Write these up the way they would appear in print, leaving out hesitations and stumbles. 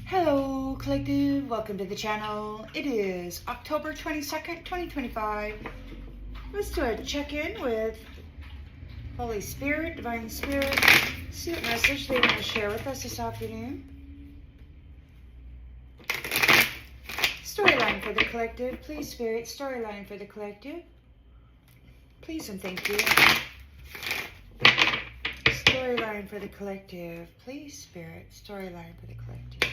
Hello collective, welcome to the channel. It is October 22nd, 2025. Let's do a check-in with Holy Spirit, Divine Spirit. See what message they want to share with us this afternoon. Storyline for the collective. Please, Spirit, storyline for the collective. Please and thank you. Storyline for the collective. Please, Spirit, storyline for the collective.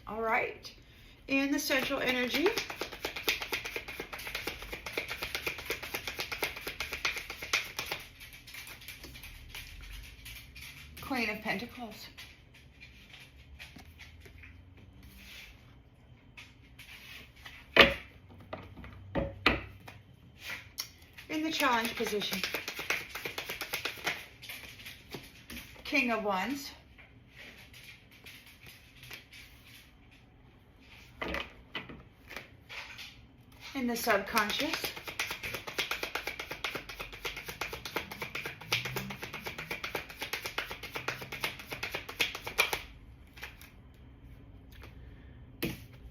All right. In the central energy, Queen of Pentacles. In the challenge position, King of Wands. In the subconscious,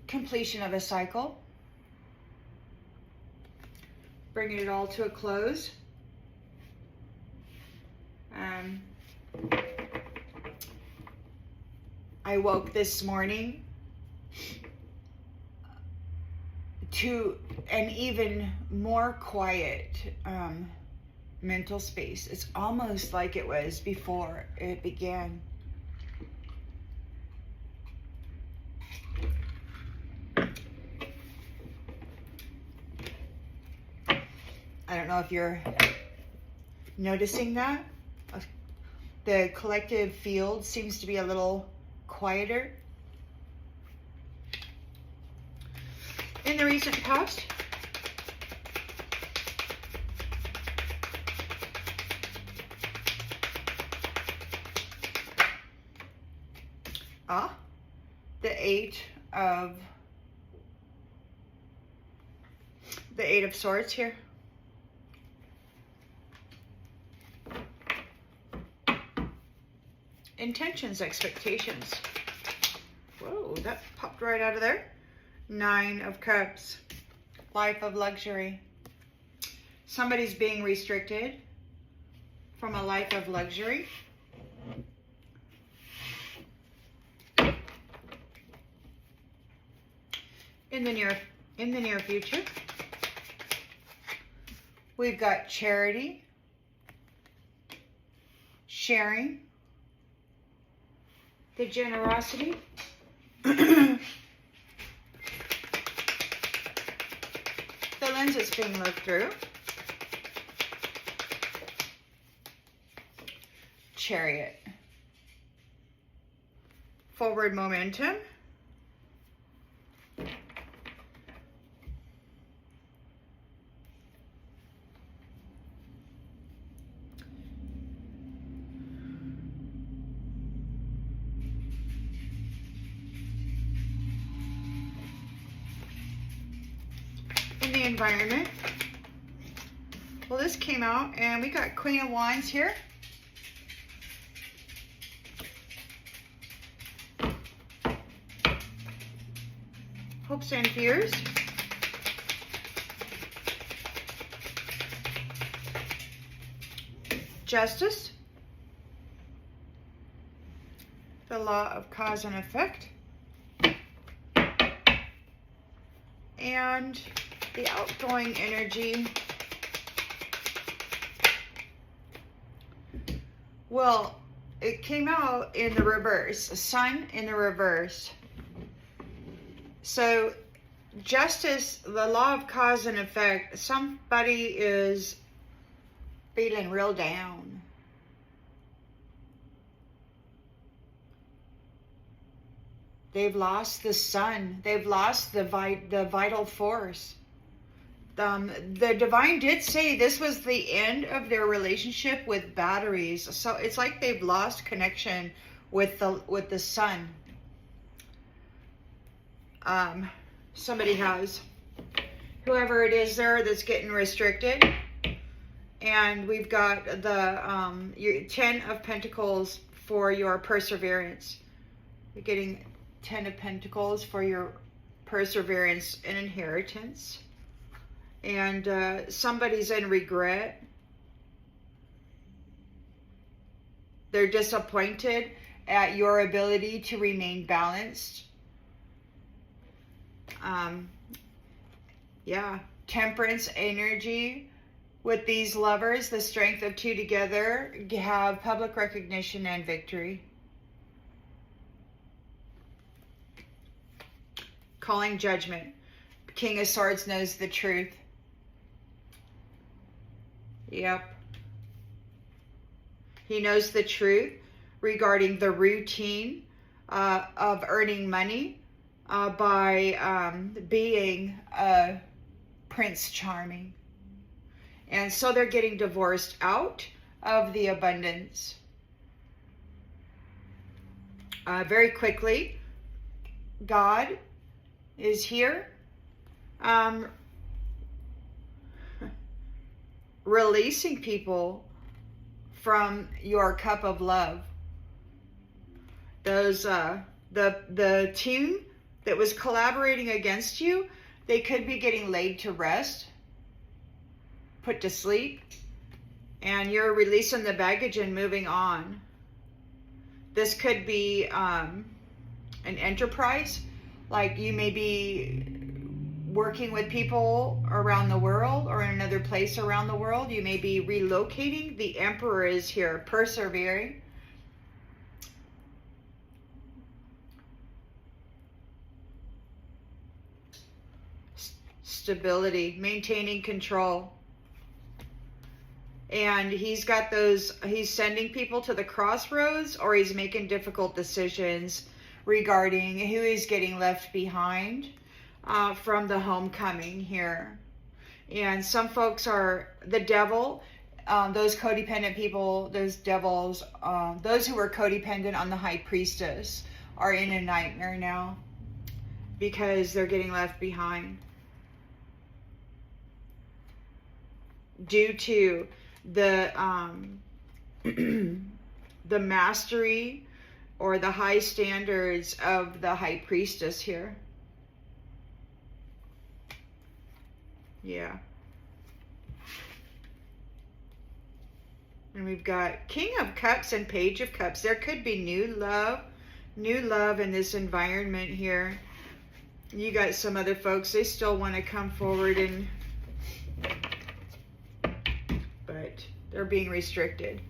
completion of a cycle, bringing it all to a close. I woke this morning to an even more quiet mental space. It's almost like it was before it began. I don't know if you're noticing that. The collective field seems to be a little quieter. In the recent past, the Eight of Swords here. Intentions, expectations. Whoa, that popped right out of there. Nine of Cups. Life of luxury. Somebody's being restricted from a life of luxury. In the near future, we've got charity, sharing, the generosity, the lens is being looked through, Chariot, forward momentum, the environment. Well, this came out and we got Queen of Wands here. Hopes and fears. Justice. The law of cause and effect. And the outgoing energy. Well, it came out in the reverse. Sun in the reverse. So, justice, the law of cause and effect, somebody is feeling real down. They've lost the sun. They've lost the vital force. The divine did say this was the end of their relationship with batteries. So it's like they've lost connection with the sun. Somebody has, whoever it is there that's getting restricted. And we've got the your 10 of Pentacles for your perseverance. You're getting 10 of Pentacles for your perseverance and inheritance. And somebody's in regret. They're disappointed at your ability to remain balanced. Yeah, temperance energy with these lovers, the strength of two together, have public recognition and victory. Calling judgment. King of Swords knows the truth. Yep. He knows the truth regarding the routine of earning money by being a Prince Charming. And so they're getting divorced out of the abundance. Very quickly, God is here. Releasing people from your cup of love. Those the team that was collaborating against you, they could be getting laid to rest, put to sleep, and you're releasing the baggage and moving on. This could be an enterprise, like you may be working with people around the world or in another place around the world. You may be relocating. The Emperor is here, persevering. Stability, maintaining control. And he's got those, he's sending people to the crossroads, or he's making difficult decisions regarding who is getting left behind from the homecoming here. And some folks are the devil, those codependent people, those devils, those who were codependent on the High Priestess are in a nightmare now because they're getting left behind due to the the mastery or the high standards of the High Priestess here. Yeah. And we've got King of Cups and Page of Cups. There could be new love in this environment here. You got some other folks, they still want to come forward, and but they're being restricted.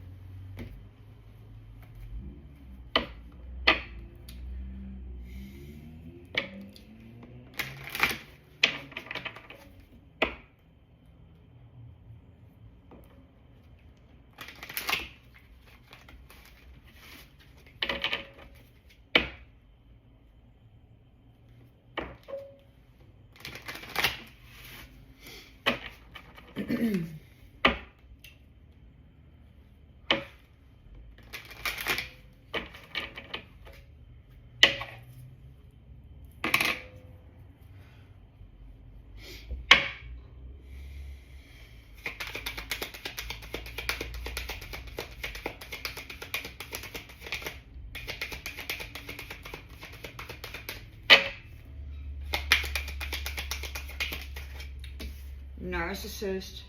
Narcissist.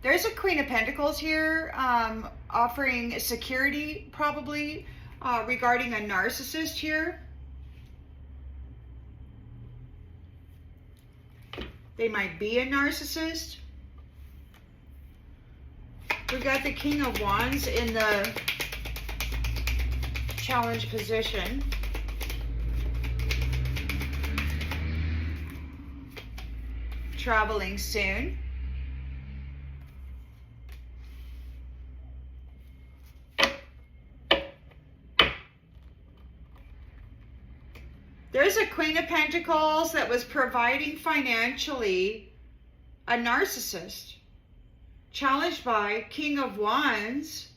There's a Queen of Pentacles here offering security, probably regarding a narcissist here. They might be a narcissist. We've got the King of Wands in the challenge position. Traveling soon. There's a Queen of Pentacles that was providing financially, a narcissist. Challenged by King of Wands,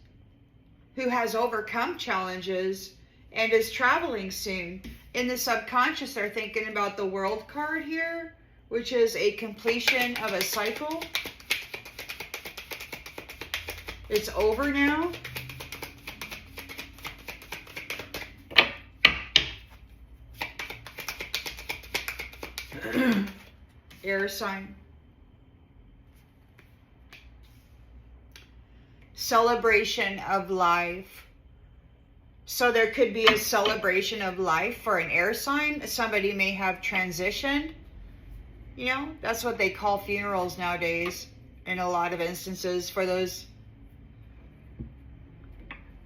who has overcome challenges and is traveling soon. In the subconscious, they're thinking about the World card here, which is a completion of a cycle. It's over now. Air sign. Celebration of life. So there could be a celebration of life for an air sign. Somebody may have transitioned. You know, that's what they call funerals nowadays in a lot of instances for those.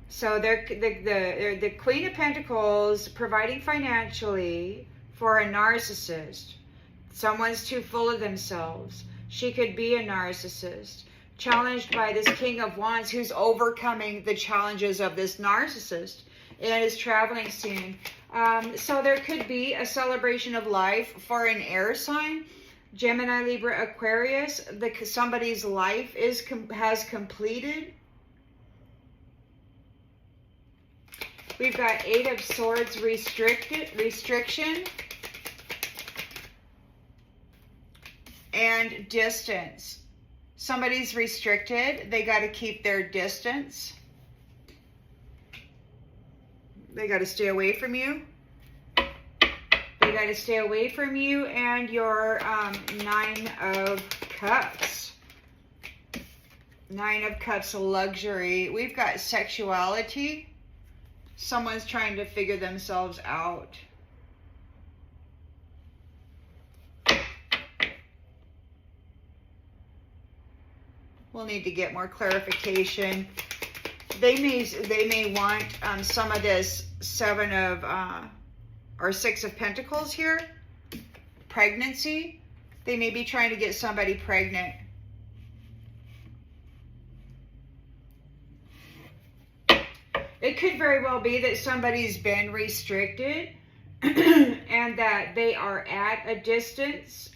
So they're the Queen of Pentacles providing financially for a narcissist. Someone's too full of themselves. She could be a narcissist. Challenged by this King of Wands who's overcoming the challenges of this narcissist and is traveling soon. So there could be a celebration of life for an air sign. Gemini, Libra, Aquarius. Somebody's life has completed. We've got Eight of Swords, restriction. And distance. Somebody's restricted. They got to keep their distance. They got to stay away from you. They got to stay away from you. And your Nine of Cups. Nine of Cups, luxury. We've got sexuality. Someone's trying to figure themselves out. We'll need to get more clarification. They may want some of this Seven of or Six of Pentacles here. Pregnancy. They may be trying to get somebody pregnant. It could very well be that somebody's been restricted and that they are at a distance.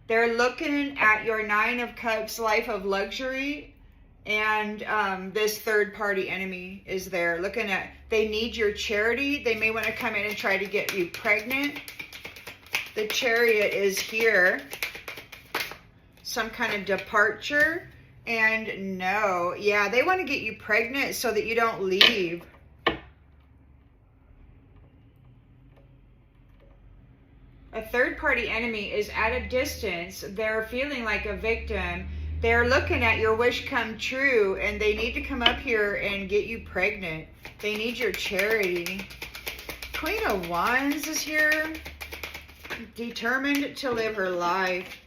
They're looking at your Nine of Cups, life of luxury, and this third-party enemy is there. Looking at, they need your charity. They may want to come in and try to get you pregnant. The Chariot is here. Some kind of departure. And no, yeah, they want to get you pregnant so that you don't leave. A third-party enemy is at a distance. They're feeling like a victim. They're looking at your wish come true, and they need to come up here and get you pregnant. They need your charity. Queen of Wands is here. Determined to live her life.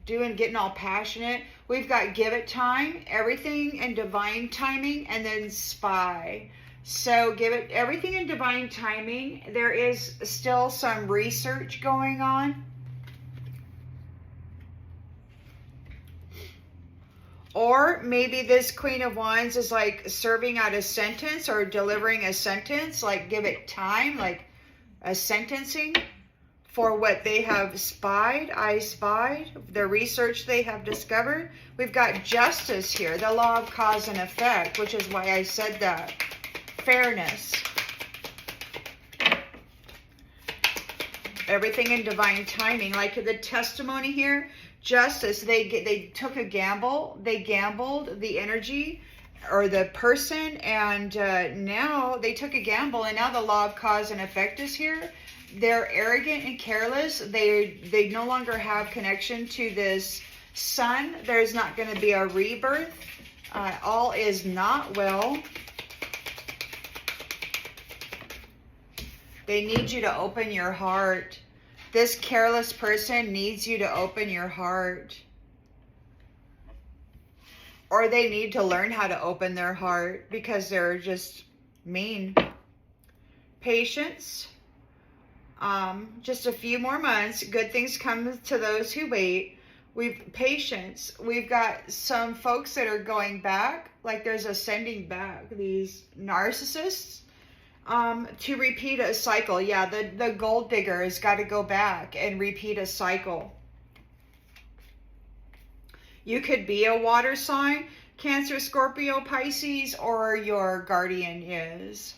Getting all passionate. We've got give it time, everything in divine timing, and then spy. So give it everything in divine timing. There is still some research going on. Or maybe this Queen of Wands is like serving out a sentence or delivering a sentence, like give it time, like a sentencing for what they have spied, the research they have discovered. We've got justice here, the law of cause and effect, which is why I said that. Fairness. Everything in divine timing. Like the testimony here, justice, they took a gamble. They gambled the energy or the person, and now they took a gamble, and now the law of cause and effect is here. They're arrogant and careless. They no longer have connection to this sun. There's not going to be a rebirth. All is not well. They need you to open your heart. This careless person needs you to open your heart. Or they need to learn how to open their heart because they're just mean. Patience. Just a few more months. Good things come to those who wait. Patience. We've got some folks that are going back, like there's a sending back, these narcissists, to repeat a cycle. Yeah, the gold digger has got to go back and repeat a cycle. You could be a water sign, Cancer, Scorpio, Pisces, or your guardian is.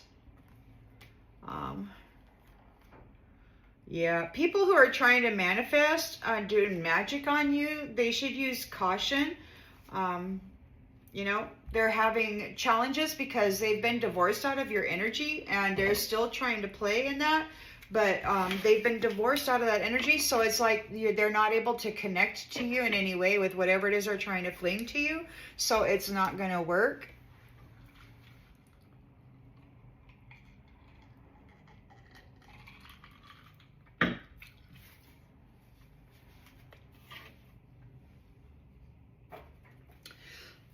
Yeah, people who are trying to manifest, doing magic on you, they should use caution. You know, they're having challenges because they've been divorced out of your energy, and they're still trying to play in that. But they've been divorced out of that energy, so it's like they're not able to connect to you in any way with whatever it is they're trying to fling to you. So it's not going to work.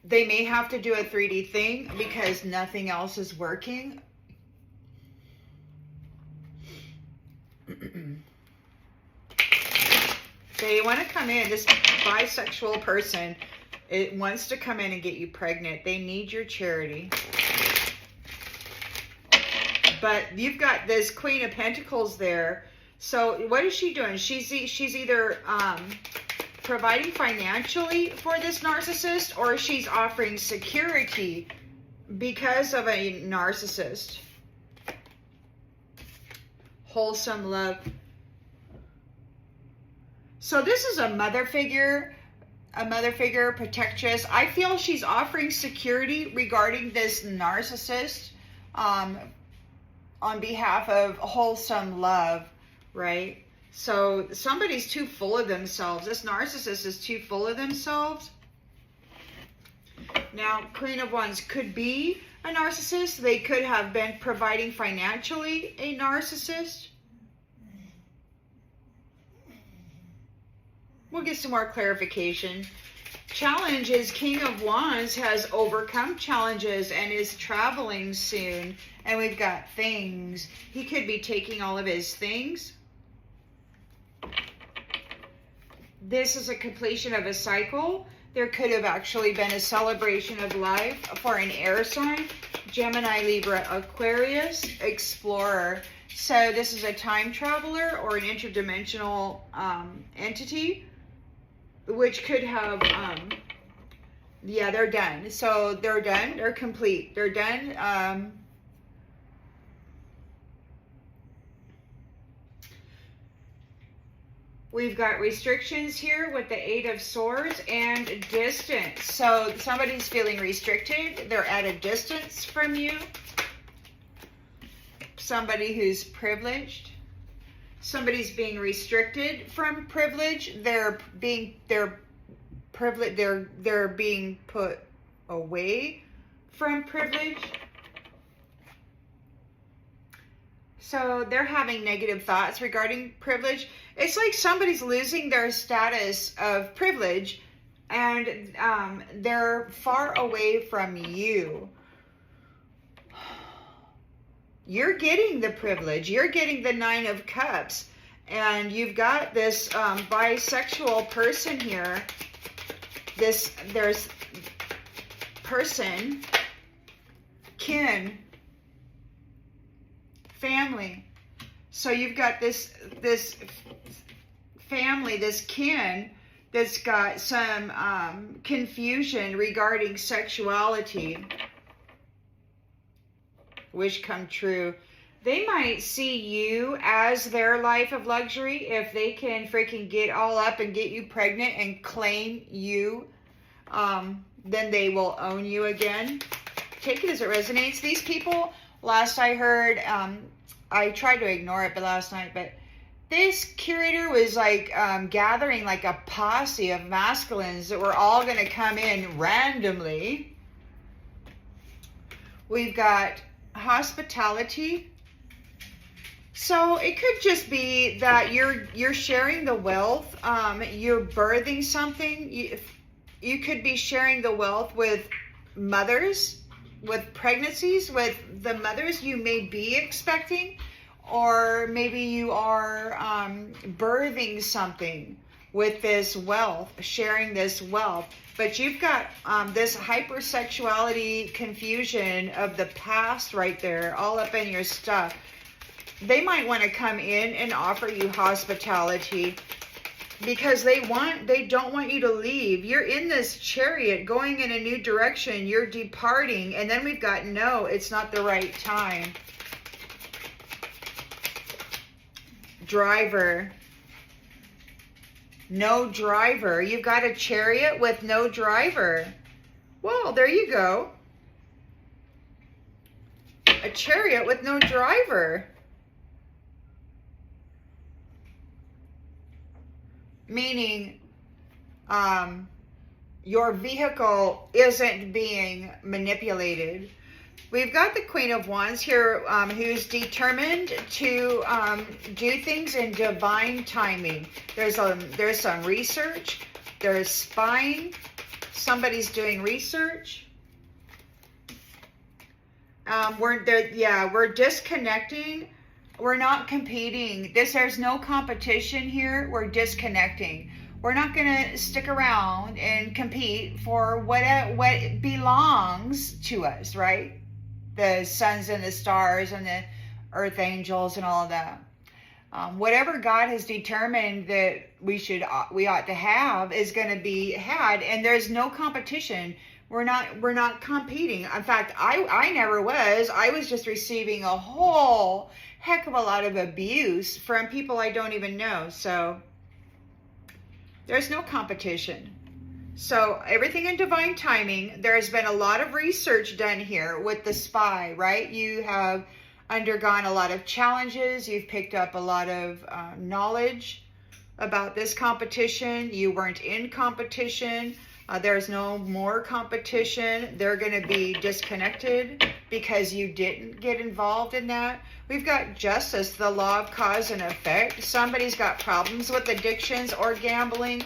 They may have to do a 3D thing because nothing else is working. They want to come in, this bisexual person, it wants to come in and get you pregnant. They need your charity. But you've got this Queen of Pentacles there. So what is she doing? She's either providing financially for this narcissist, or she's offering security because of a narcissist. Wholesome love. So this is a mother figure, protectress. I feel she's offering security regarding this narcissist on behalf of wholesome love, right? So somebody's too full of themselves. This narcissist is too full of themselves. Now, Queen of Wands could be a narcissist. They could have been providing financially a narcissist. We'll get some more clarification. Challenge is King of Wands has overcome challenges and is traveling soon. And we've got things. He could be taking all of his things. This is a completion of a cycle. There could have actually been a celebration of life for an air sign. Gemini, Libra, Aquarius, Explorer. So this is a time traveler or an interdimensional entity, which could have, yeah, they're done. So they're done. They're complete. They're done. We've got restrictions here with the Eight of Swords and distance. So somebody's feeling restricted. They're at a distance from you. Somebody who's privileged. Somebody's being restricted from privilege. They're being put away from privilege. So they're having negative thoughts regarding privilege. It's like somebody's losing their status of privilege, and they're far away from you. You're getting the privilege. You're getting the Nine of Cups. And you've got this bisexual person here. There's person, kin, family. So you've got this family, this kin that's got some confusion regarding sexuality. Wish come true. They might see you as their life of luxury if they can freaking get all up and get you pregnant and claim you. Then they will own you again. Take it as it resonates. These people, last I heard, I tried to ignore it but last night, but this curator was like gathering like a posse of masculines that were all going to come in randomly. We've got hospitality. So it could just be that you're sharing the wealth. You're birthing something. You could be sharing the wealth with mothers, with pregnancies, with the mothers you may be expecting, or maybe you are birthing something with this wealth, sharing this wealth. But you've got this hypersexuality confusion of the past right there, all up in your stuff. They might want to come in and offer you hospitality because they don't want you to leave. You're in this chariot going in a new direction. You're departing. And then we've got no, it's not the right time. driver. No driver. You've got a Chariot with no driver. Well, there you go. A Chariot with no driver. Meaning, your vehicle isn't being manipulated. We've got the Queen of Wands here, who's determined to do things in divine timing. There's some research. There's spying. Somebody's doing research. We're disconnecting. We're not competing. There's no competition here. We're disconnecting. We're not going to stick around and compete for what belongs to us, right? The suns and the stars and the earth angels and all of that. Whatever God has determined that we ought to have is going to be had, and there's no competition. We're not competing. In fact, I never was. I was just receiving a whole heck of a lot of abuse from people I don't even know. So there's no competition. So everything in divine timing. There's been a lot of research done here with the spy, right? You have undergone a lot of challenges. You've picked up a lot of knowledge about this competition. You weren't in competition. There's no more competition. They're going to be disconnected because you didn't get involved in that. We've got justice, the law of cause and effect. Somebody's got problems with addictions or gambling.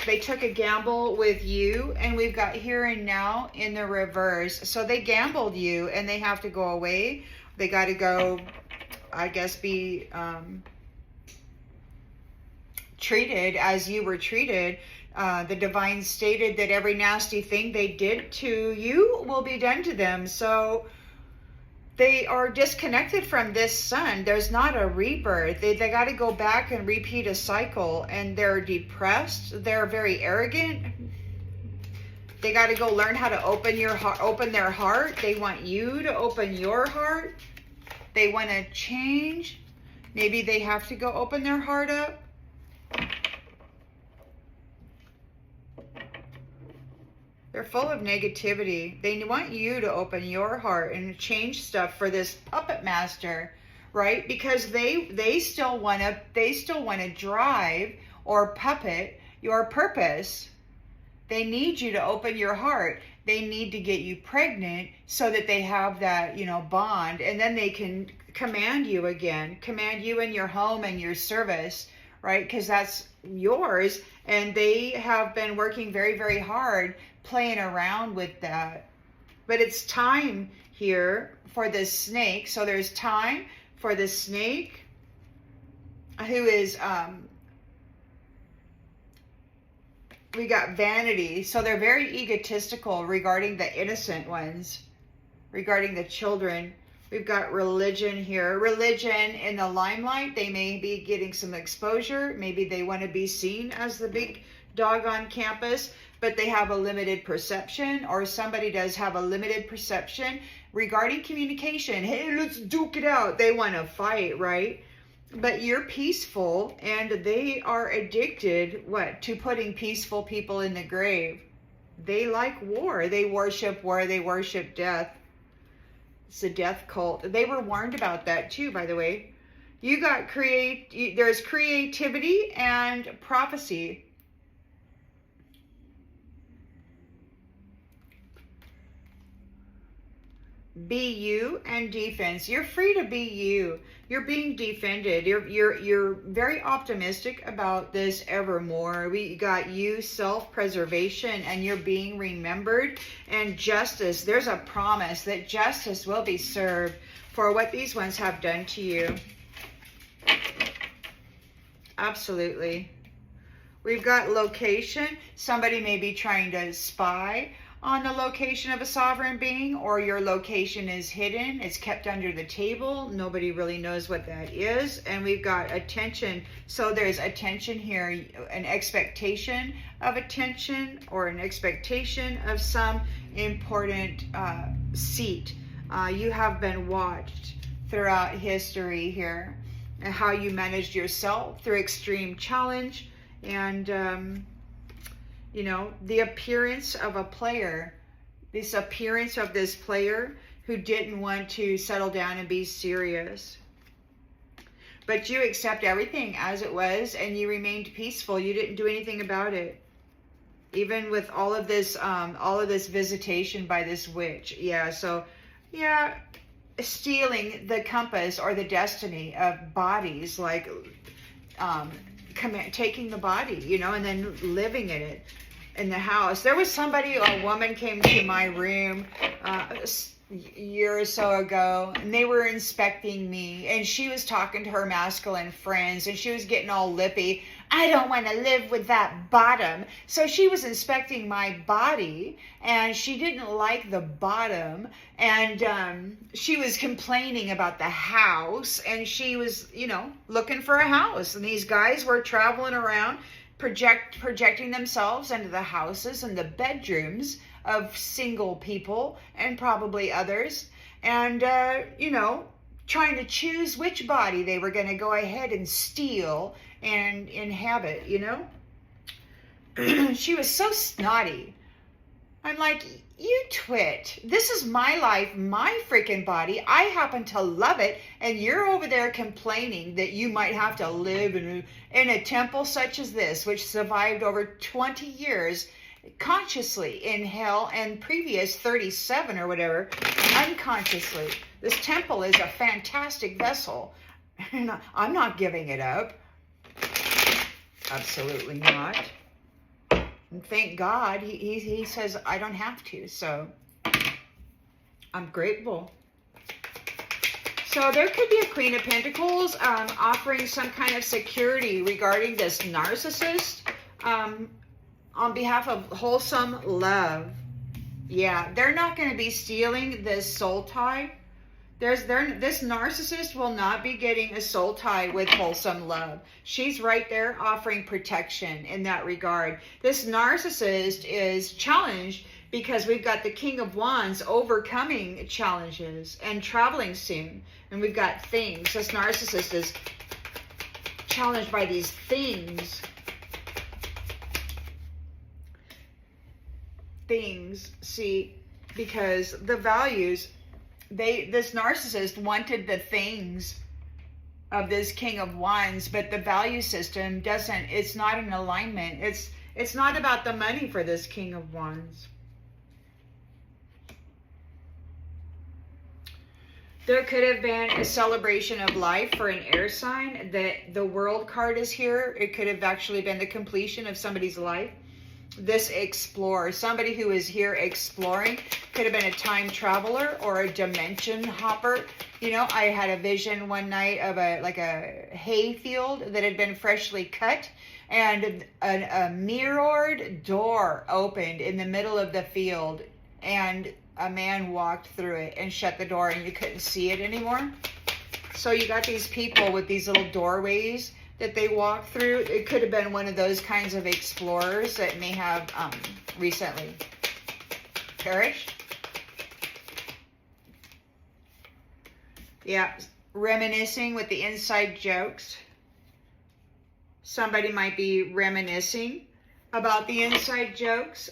They took a gamble with you, and we've got here and now in the reverse. So they gambled you, and they have to go away. They got to go, I guess, be treated as you were treated. The divine stated that every nasty thing they did to you will be done to them. So they are disconnected from this sun. There's not a rebirth. They got to go back and repeat a cycle, and they're depressed. They're very arrogant. They got to go learn how to open their heart. They want you to open your heart. They want to change. Maybe they have to go open their heart up. They're full of negativity. They want you to open your heart and change stuff for this puppet master, right? Because they still want to drive or puppet your purpose. They need you to open your heart. They need to get you pregnant so that they have that, bond, and then they can command you again, command you in your home and your service, right? Because that's yours, and they have been working very, very hard playing around with that. But it's time here for the snake. So there's time for the snake, who is we got vanity. So they're very egotistical regarding the innocent ones, regarding the children. We've got religion here. Religion in the limelight. They may be getting some exposure. Maybe they want to be seen as the big dog on campus, but they have a limited perception, or somebody does have a limited perception regarding communication. Hey, let's duke it out. They want to fight, right? But you're peaceful, and they are addicted, to putting peaceful people in the grave. They like war. They worship war. They worship death. It's a death cult. They were warned about that too, by the way. You got there's creativity and prophecy. Be you and defense. You're free to be you. You're being defended. You're very optimistic about this evermore. We got you, self-preservation, and you're being remembered. And justice. There's a promise that justice will be served for what these ones have done to you. Absolutely. We've got location. Somebody may be trying to spy on the location of a sovereign being, or your location is hidden. It's kept under the table. Nobody really knows what that is. And we've got attention. So there's attention here, an expectation of attention, or an expectation of some important seat. You have been watched throughout history here. and how you managed yourself through extreme challenge, and you know, the appearance of a player, this appearance of this player who didn't want to settle down and be serious. But you accept everything as it was, and you remained peaceful. You didn't do anything about it. Even with all of this visitation by this witch. Yeah, so, yeah, stealing the compass or the destiny of bodies, like taking the body, you know, and then living in it, in the house. There was somebody, a woman came to my room a year or so ago, and they were inspecting me, and she was talking to her masculine friends, and she was getting all lippy. I don't want to live with that bottom. So she was inspecting my body, and she didn't like the bottom, and she was complaining about the house, and she was, you know, looking for a house, and these guys were traveling around projecting themselves into the houses and the bedrooms of single people and probably others, and you know, trying to choose which body they were going to go ahead and steal and inhabit, you know. She was so snotty. I'm like, you twit. This is my life, my freaking body. I happen to love it, and you're over there complaining that you might have to live in a temple such as this, which survived over 20 years consciously in hell, and previous 37 or whatever unconsciously. This temple is a fantastic vessel, and I'm not giving it up. Absolutely not. And thank God he says I don't have to, so I'm grateful. So there could be a Queen of Pentacles offering some kind of security regarding this narcissist on behalf of wholesome love. Yeah, they're not going to be stealing this soul tie. This narcissist will not be getting a soul tie with wholesome love. She's right there offering protection in that regard. This narcissist is challenged because we've got the King of Wands overcoming challenges and traveling soon. And we've got things. This narcissist is challenged by these things. See, because the values... this narcissist wanted the things of this King of Wands, but the value system doesn't, it's not in alignment. It's not about the money for this King of Wands. There could have been a celebration of life for an air sign. The World card is here. It could have actually been the completion of somebody's life. This explorer, somebody who is here exploring, could have been a time traveler or a dimension hopper. You know, I had a vision one night of a hay field that had been freshly cut, and a mirrored door opened in the middle of the field, and a man walked through it and shut the door, and you couldn't see it anymore. So you got these people with these little doorways that they walk through. It could have been one of those kinds of explorers that may have recently perished. Yeah, reminiscing with the inside jokes. Somebody might be reminiscing about the inside jokes.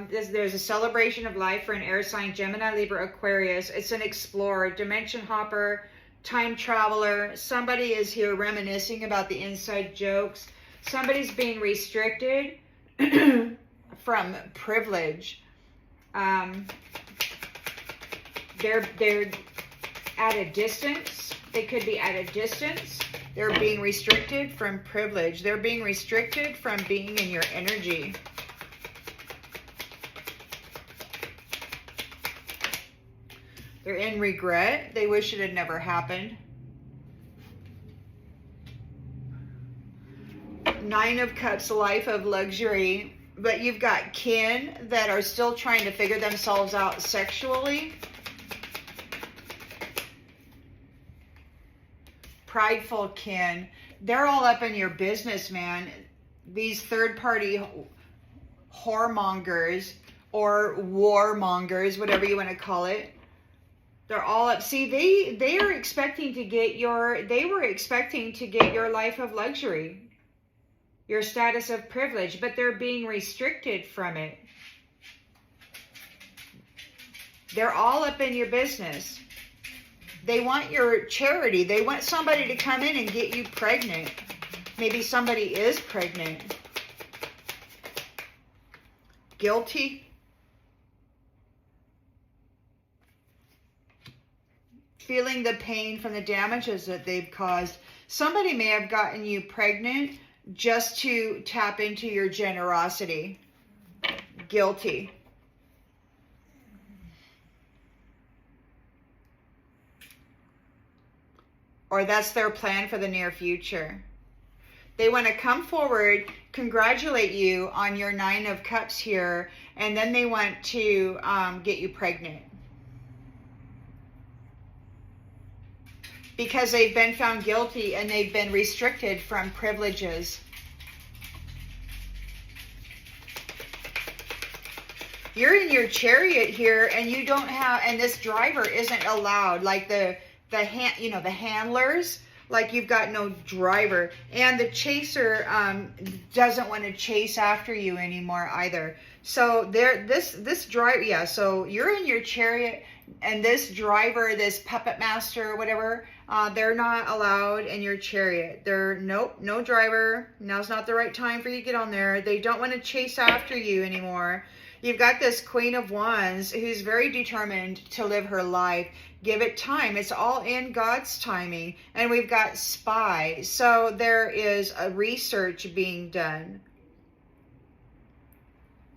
There's a celebration of life for an air sign, Gemini, Libra, Aquarius. It's an explorer, dimension hopper, time traveler. Somebody is here reminiscing about the inside jokes. Somebody's being restricted from privilege. They're at a distance. They could be at a distance. They're being restricted from privilege. They're being restricted from being in your energy. They're in regret. They wish it had never happened. Nine of Cups, life of luxury. But you've got kin that are still trying to figure themselves out sexually. Prideful kin. They're all up in your business, man. These third-party whoremongers or warmongers, whatever you want to call it. They're all up. See, they are expecting to get they were expecting to get your life of luxury, your status of privilege, but they're being restricted from it. They're all up in your business. They want your charity. They want somebody to come in and get you pregnant. Maybe somebody is pregnant. Guilty. Feeling the pain from the damages that they've caused. Somebody may have gotten you pregnant just to tap into your generosity. Guilty. Or that's their plan for the near future. They want to come forward, congratulate you on your 9 of Cups here, and then they want to get you pregnant. Because they've been found guilty and they've been restricted from privileges. You're in your chariot here and you don't have, and this driver isn't allowed, like the handlers, like you've got no driver, and the chaser doesn't want to chase after you anymore either. So this driver, yeah, so you're in your chariot and this driver, this puppet master, whatever, they're not allowed in your chariot. They're, nope, no driver. Now's not the right time for you to get on there. They don't want to chase after you anymore. You've got this Queen of Wands who's very determined to live her life. Give it time. It's all in God's timing. And we've got Spy. So there is a research being done.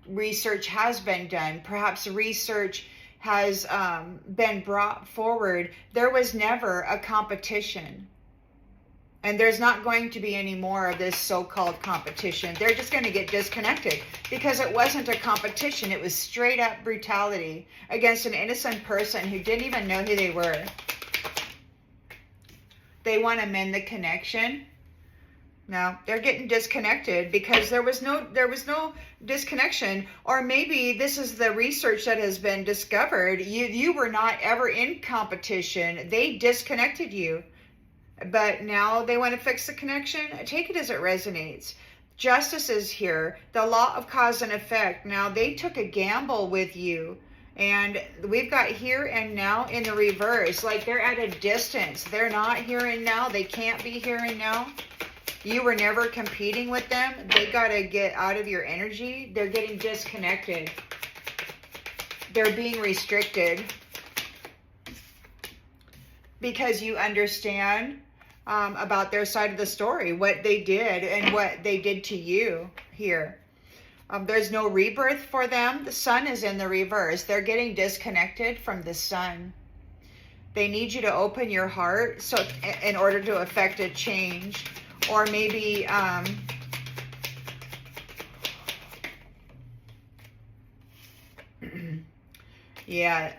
Research has been done. Perhaps research has been brought forward. There was never a competition. And there's not going to be any more of this so-called competition. They're just going to get disconnected because it wasn't a competition. It was straight up brutality against an innocent person who didn't even know who they were. They want to mend the connection. No, they're getting disconnected because there was no disconnection. Or maybe this is the research that has been discovered. You were not ever in competition. They disconnected you. But now they want to fix the connection. Take it as it resonates. Justice is here. The law of cause and effect. Now they took a gamble with you. And we've got here and now in the reverse. Like they're at a distance. They're not here and now. They can't be here and now. You were never competing with them. They got to get out of your energy. They're getting disconnected. They're being restricted. Because you understand about their side of the story, what they did and what they did to you here. There's no rebirth for them. The sun is in the reverse. They're getting disconnected from the sun. They need you to open your heart so in order to affect a change. Or maybe yeah,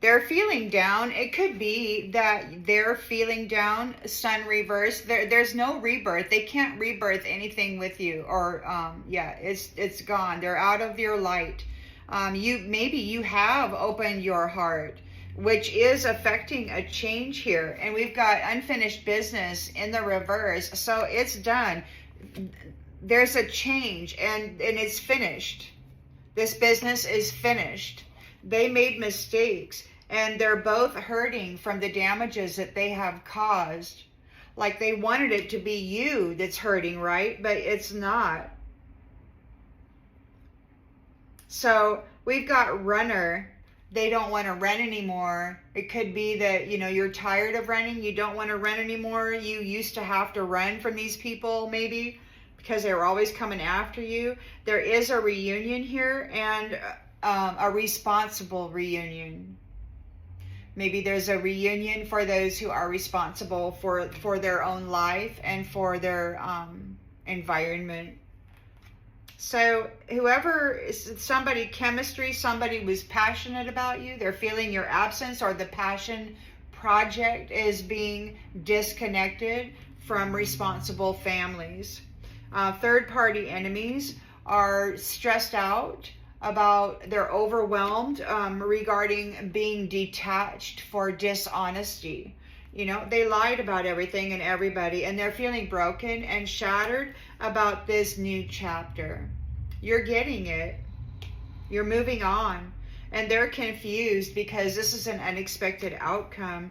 they're feeling down. It could be that they're feeling down, sun reverse. There's no rebirth. They can't rebirth anything with you. Or yeah, it's gone. They're out of your light. Maybe you have opened your heart, which is affecting a change here. And we've got unfinished business in the reverse. So it's done. There's a change and it's finished. This business is finished. They made mistakes and they're both hurting from the damages that they have caused. Like they wanted it to be you that's hurting, right? But it's not. So we've got runner. They don't want to run anymore. It could be that, you're tired of running. You don't want to run anymore. You used to have to run from these people maybe because they were always coming after you. There is a reunion here and a responsible reunion. Maybe there's a reunion for those who are responsible for their own life and for their environment. So whoever, somebody was passionate about you. They're feeling your absence, or the passion project is being disconnected from responsible families. Third-party enemies are stressed out about they're overwhelmed regarding being detached for dishonesty. You know, they lied about everything and everybody, and they're feeling broken and shattered about this new chapter. You're getting it. You're moving on. And they're confused because this is an unexpected outcome.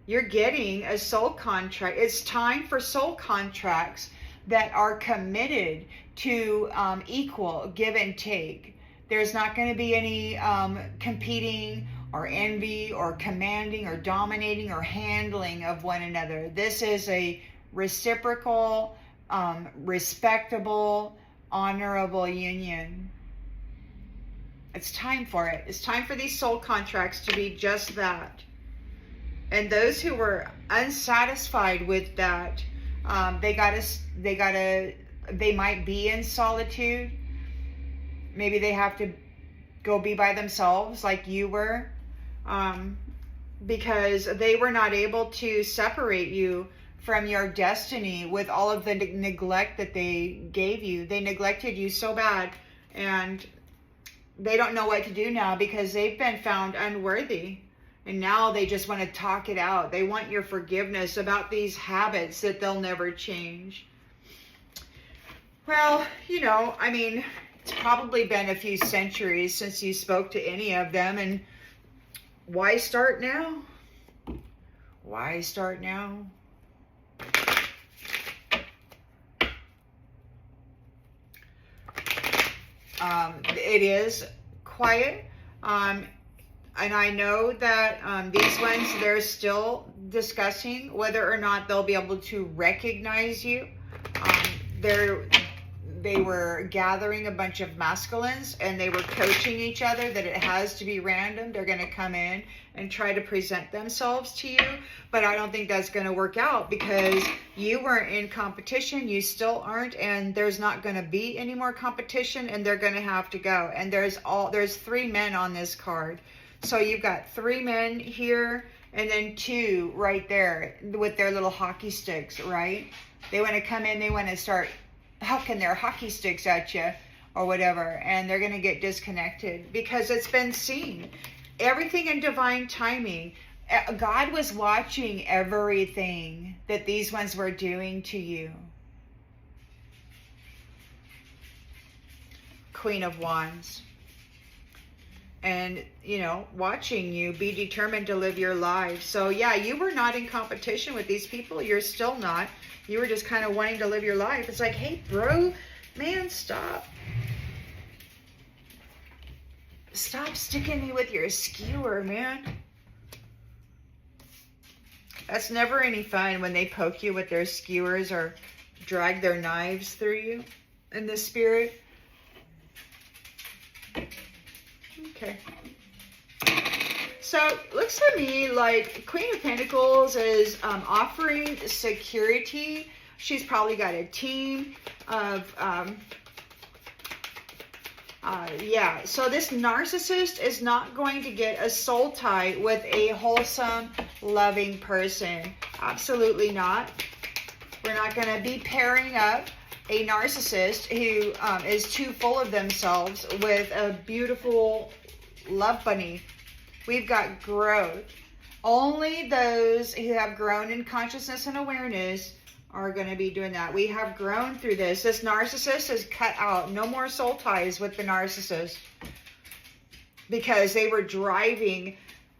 You're getting a soul contract. It's time for soul contracts that are committed to equal give and take. There's not going to be any competing or envy or commanding or dominating or handling of one another. This is a reciprocal, respectable, honorable union. It's time for it. It's time for these soul contracts to be just that. And those who were unsatisfied with that, they might be in solitude. Maybe they have to go be by themselves like you were, because they were not able to separate you from your destiny with all of the neglect that they gave you. They neglected you so bad, and they don't know what to do now because they've been found unworthy. And now they just want to talk it out. They want your forgiveness about these habits that they'll never change. Well, you know, I mean, it's probably been a few centuries since you spoke to any of them. And why start now? Why start now? It is quiet. And I know that these ones, they're still discussing whether or not they'll be able to recognize you. They were gathering a bunch of masculines, and they were coaching each other that it has to be random. They're going to come in and try to present themselves to you. But I don't think that's going to work out because you weren't in competition. You still aren't. And there's not going to be any more competition, and they're going to have to go. And there's 3 men on this card. So you've got 3 men here and then 2 right there with their little hockey sticks, right? They want to come in, they want to start hucking their hockey sticks at you or whatever, and they're going to get disconnected because it's been seen. Everything in divine timing. God was watching everything that these ones were doing to you. Queen of Wands. And, you know, watching you be determined to live your life. So, yeah, you were not in competition with these people. You're still not. You were just kind of wanting to live your life. It's like, hey, bro, man, stop. Stop sticking me with your skewer, man. That's never any fun when they poke you with their skewers or drag their knives through you in the spirit. Okay. So, looks to me like Queen of Pentacles is offering security. She's probably got a team of, yeah. So this narcissist is not going to get a soul tie with a wholesome, loving person. Absolutely not. We're not going to be pairing up a narcissist who is too full of themselves with a beautiful love bunny. We've got growth. Only those who have grown in consciousness and awareness are going to be doing that. We have grown through this. This narcissist is cut out. No more soul ties with the narcissist because they were driving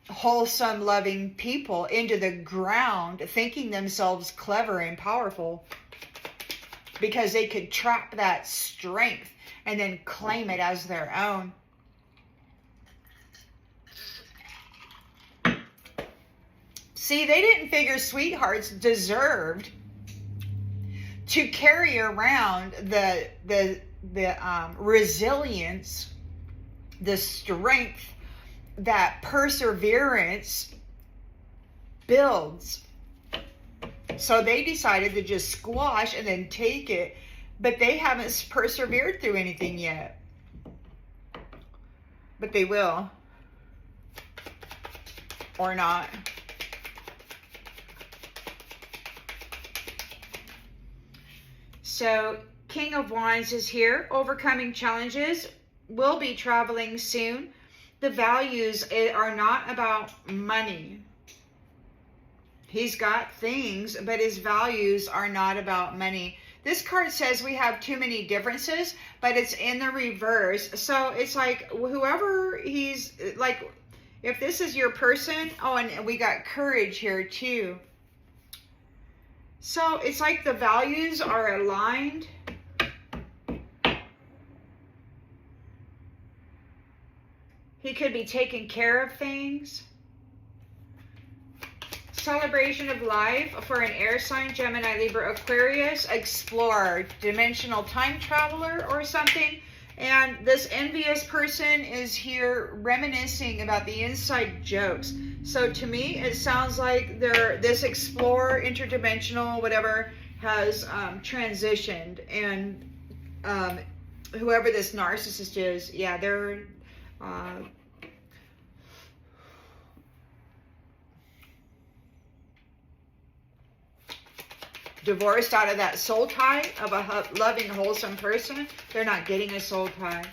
wholesome, loving people into the ground, thinking themselves clever and powerful because they could trap that strength and then claim it as their own. See, they didn't figure sweethearts deserved to carry around the resilience, the strength that perseverance builds. So they decided to just squash and then take it, but they haven't persevered through anything yet. But they will. Or not. So, King of Wands is here, overcoming challenges will be traveling soon. The values are not about money. He's got things, but his values are not about money. This card says we have too many differences, but it's in the reverse. So it's like whoever he's like, if this is your person, oh, and we got courage here too. So it's like the values are aligned. He could be taking care of things. Celebration of life for an air sign, Gemini, Libra, Aquarius, explorer, dimensional time traveler or something. And this envious person is here reminiscing about the inside jokes. So to me, it sounds like this explorer, interdimensional, whatever, has transitioned. And whoever this narcissist is, yeah, they're... divorced out of that soul tie of a loving, wholesome person. They're not getting a soul tie.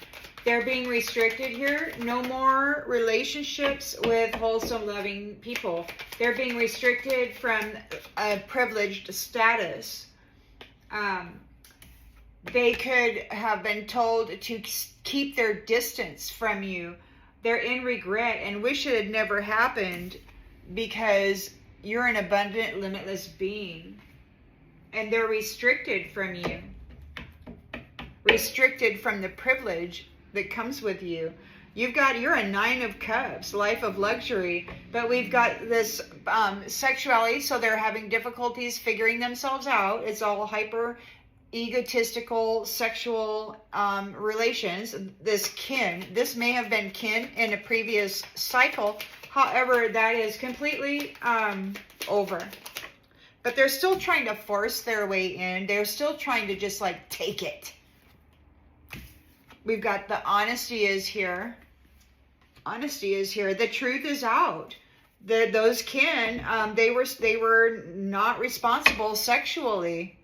They're being restricted here. No more relationships with wholesome, loving people. They're being restricted from a privileged status. They could have been told to keep their distance from you. They're in regret and wish it had never happened because you're an abundant, limitless being. And they're restricted from you. Restricted from the privilege that comes with you. You're a 9 of Cups, life of luxury. But we've got this sexuality, so they're having difficulties figuring themselves out. It's all hyper egotistical sexual relations. This may have been kin in a previous cycle. However, that is completely over. But they're still trying to force their way in. They're still trying to just like take it. We've got the honesty is here. Honesty is here. The truth is out. Those kin, they were not responsible sexually.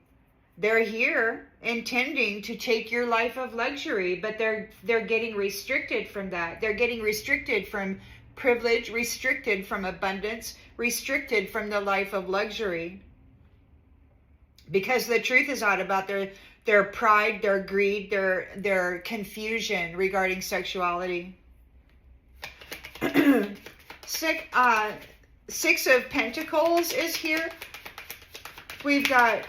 They're here intending to take your life of luxury, but they're getting restricted from that. They're getting restricted from privilege, restricted from abundance, restricted from the life of luxury. Because the truth is out about their pride, their greed, their confusion regarding sexuality. Six of Pentacles is here. We've got,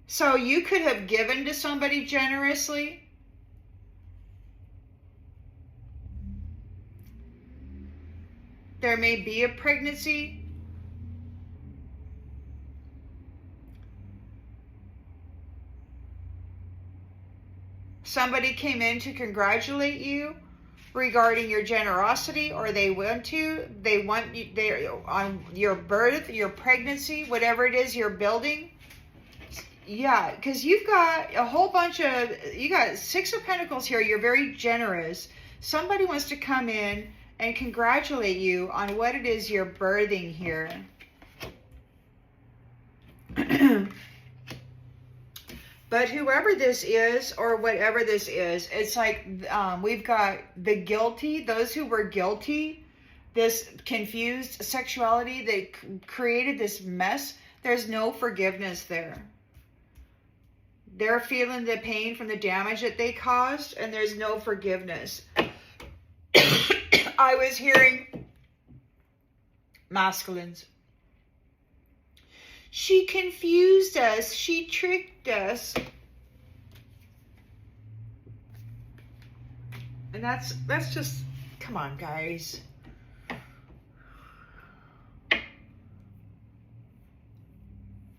so you could have given to somebody generously. There may be a pregnancy. Somebody came in to congratulate you regarding your generosity, or they want you on your birth, your pregnancy, whatever it is you're building. Yeah, because you've got a whole bunch of, you got 6 of Pentacles here. You're very generous. Somebody wants to come in and congratulate you on what it is you're birthing here. But whoever this is, or whatever this is, it's like we've got the guilty, those who were guilty, this confused sexuality that created this mess. There's no forgiveness there. They're feeling the pain from the damage that they caused, and there's no forgiveness. I was hearing masculines. She confused us. She tricked us. And that's just, come on, guys.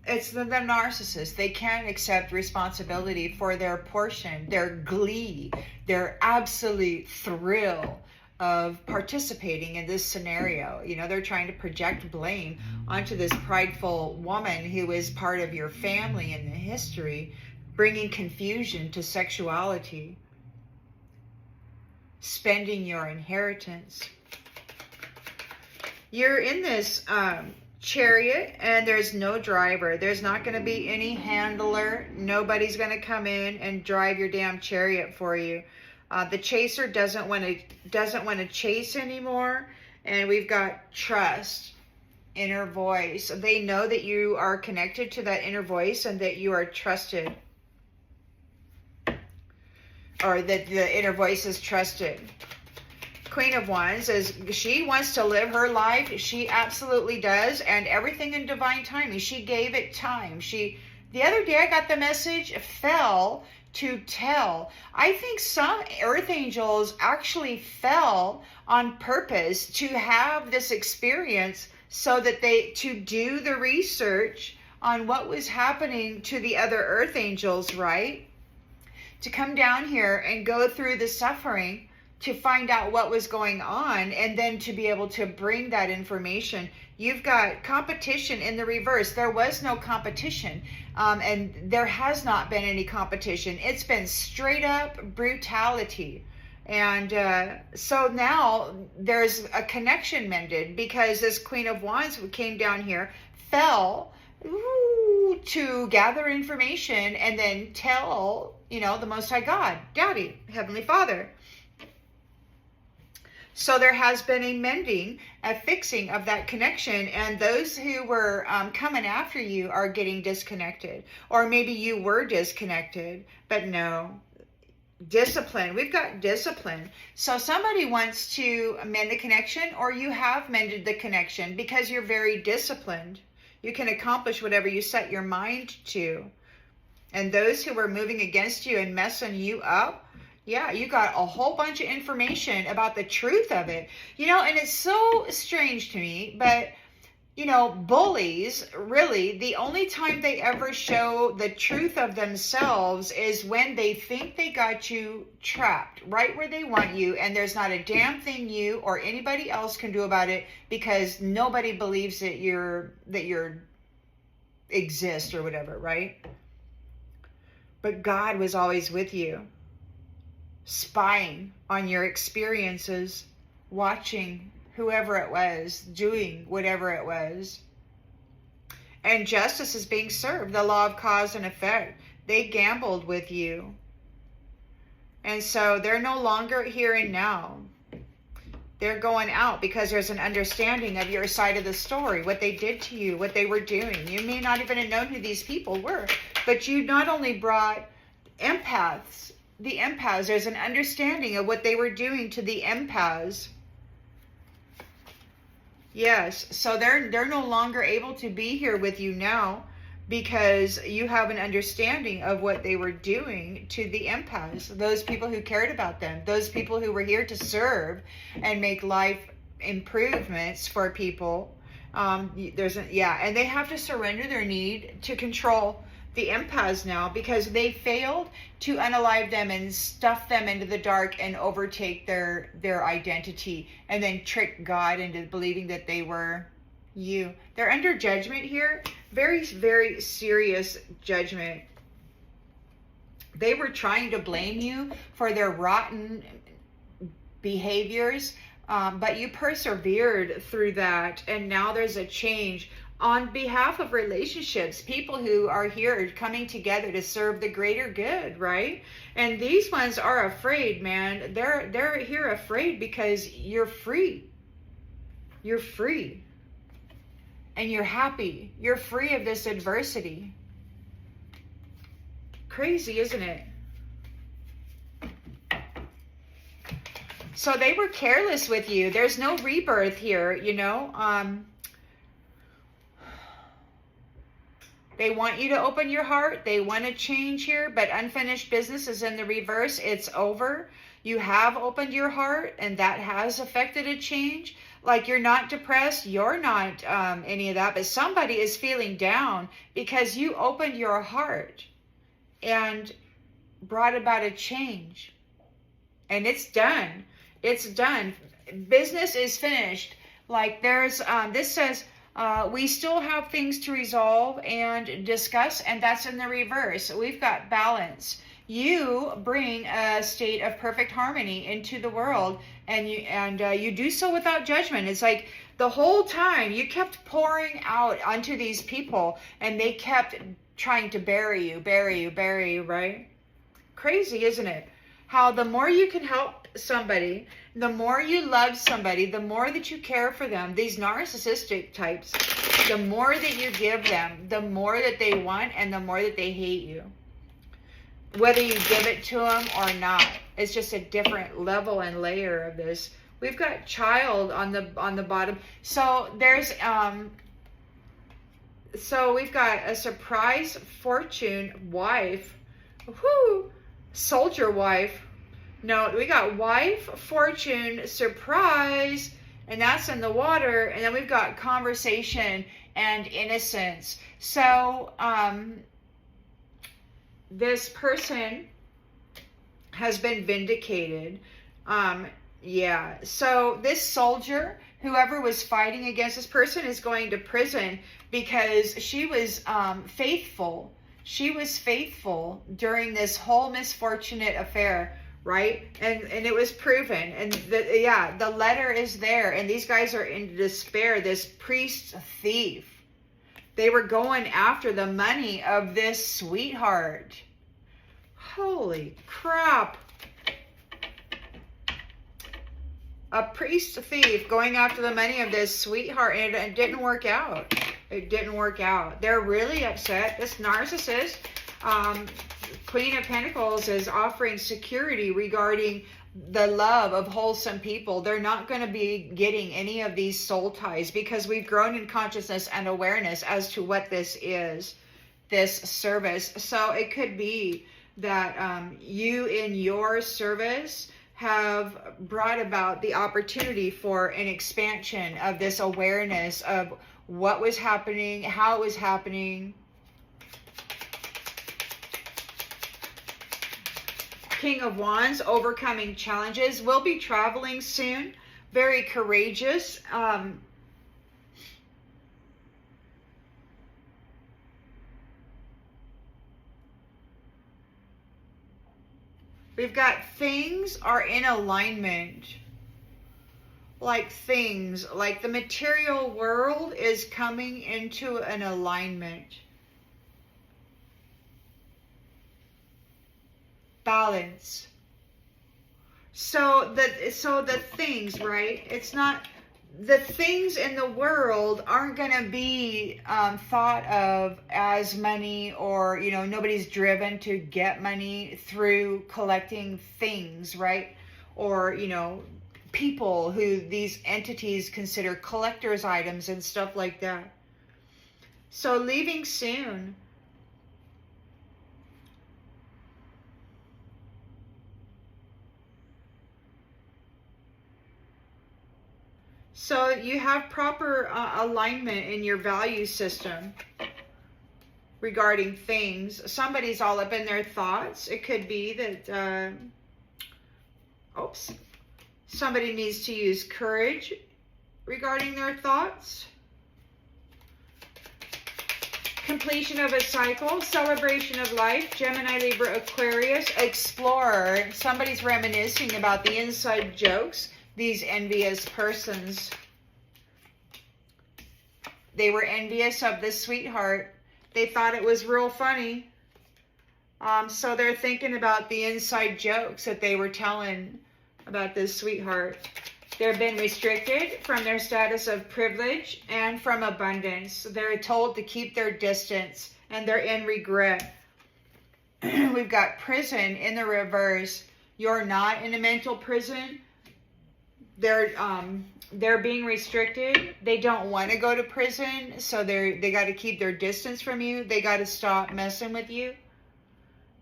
It's the narcissist. They can't accept responsibility for their portion, their glee, their absolute thrill of participating in this scenario. You know, they're trying to project blame onto this prideful woman who is part of your family and the history, bringing confusion to sexuality, spending your inheritance. You're in this Chariot, and there's no driver. There's not going to be any handler. Nobody's going to come in and drive your damn chariot for you. The chaser doesn't want to chase anymore. And we've got trust, inner voice. They know that you are connected to that inner voice and that you are trusted, or that the inner voice is trusted. Queen of Wands is, she wants to live her life. She absolutely does, and everything in divine timing. She gave it time. The other day I got the message, fell to tell. I think some earth angels actually fell on purpose to have this experience, so that to do the research on what was happening to the other earth angels, right? To come down here and go through the suffering to find out what was going on, and then to be able to bring that information. You've got competition in the reverse. There was no competition, and there has not been any competition. It's been straight up brutality. And so now there's a connection mended, because this Queen of Wands came down here, fell to gather information and then tell, the Most High God, Daddy, Heavenly Father. So there has been a mending, a fixing of that connection, and those who were coming after you are getting disconnected. Or maybe you were disconnected, but no. Discipline. We've got discipline. So somebody wants to mend the connection, or you have mended the connection because you're very disciplined. You can accomplish whatever you set your mind to. And those who were moving against you and messing you up, yeah, you got a whole bunch of information about the truth of it. And it's so strange to me, but, bullies, really, the only time they ever show the truth of themselves is when they think they got you trapped right where they want you, and there's not a damn thing you or anybody else can do about it, because nobody believes that you're exist or whatever, right? But God was always with you, spying on your experiences, watching whoever it was, doing whatever it was. And justice is being served, the law of cause and effect. They gambled with you. And so they're no longer here and now. They're going out because there's an understanding of your side of the story, what they did to you, what they were doing. You may not even have known who these people were, but you not only brought empaths, the empaths, there's an understanding of what they were doing to the empaths. Yes, so they're no longer able to be here with you now, because you have an understanding of what they were doing to the empaths, those people who cared about them, those people who were here to serve and make life improvements for people. And they have to surrender their need to control the empaths now, because they failed to unalive them and stuff them into the dark and overtake their identity, and then trick God into believing that they were you. They're under judgment here. Very, very serious judgment. They were trying to blame you for their rotten behaviors, but you persevered through that, and now there's a change on behalf of relationships, people who are here coming together to serve the greater good, right? And these ones are afraid, man. They're here afraid because you're free. You're free. And you're happy. You're free of this adversity. Crazy, isn't it? So they were careless with you. There's no rebirth here, They want you to open your heart. They want to change here, but unfinished business is in the reverse. It's over. You have opened your heart, and that has affected a change. Like, you're not depressed. You're not any of that, but somebody is feeling down because you opened your heart and brought about a change. And it's done. It's done. Business is finished. Like, there's, this says, we still have things to resolve and discuss, and that's in the reverse. We've got balance. You bring a state of perfect harmony into the world, and you do so without judgment. It's like the whole time you kept pouring out onto these people, and they kept trying to bury you, right? Crazy, isn't it? How the more you can help somebody, the more you love somebody, the more that you care for them, these narcissistic types, the more that you give them, the more that they want and the more that they hate you. Whether you give it to them or not, it's just a different level and layer of this. We've got child on the bottom. So there's so we've got a surprise fortune wife. Whoo! Soldier wife. No, we got wife, fortune, surprise, and that's in the water. And then we've got conversation and innocence. So this person has been vindicated. Yeah. So this soldier, whoever was fighting against this person, is going to prison because she was faithful. She was faithful during this whole misfortunate affair, right? And it was proven. And the letter is there. And these guys are in despair. This priest thief. They were going after the money of this sweetheart. Holy crap. A priest thief going after the money of this sweetheart, and it didn't work out. It didn't work out. They're really upset. This narcissist, Queen of Pentacles, is offering security regarding the love of wholesome people. They're not going to be getting any of these soul ties because we've grown in consciousness and awareness as to what this is, this service. So it could be that you in your service have brought about the opportunity for an expansion of this awareness of what was happening, how it was happening. King of Wands, overcoming challenges, will be traveling soon, very courageous. We've got things are in alignment. Like things, like the material world is coming into an alignment. Balance. So the things, right? It's not, the things in the world aren't going to be thought of as money, or, you know, nobody's driven to get money through collecting things, right? Or, you know, people who these entities consider collector's items and stuff like that. So leaving soon. So you have proper alignment in your value system regarding things. Somebody's all up in their thoughts. It could be that, somebody needs to use courage regarding their thoughts. Completion of a cycle, celebration of life, Gemini, Libra, Aquarius, explorer. Somebody's reminiscing about the inside jokes. These envious persons, they were envious of the sweetheart. They thought it was real funny. So they're thinking about the inside jokes that they were telling about this sweetheart. They've been restricted from their status of privilege and from abundance. They're told to keep their distance, and they're in regret. We've got prison in the reverse. You're not in a mental prison. They're being restricted. They don't want to go to prison, so they got to keep their distance from you. They got to stop messing with you.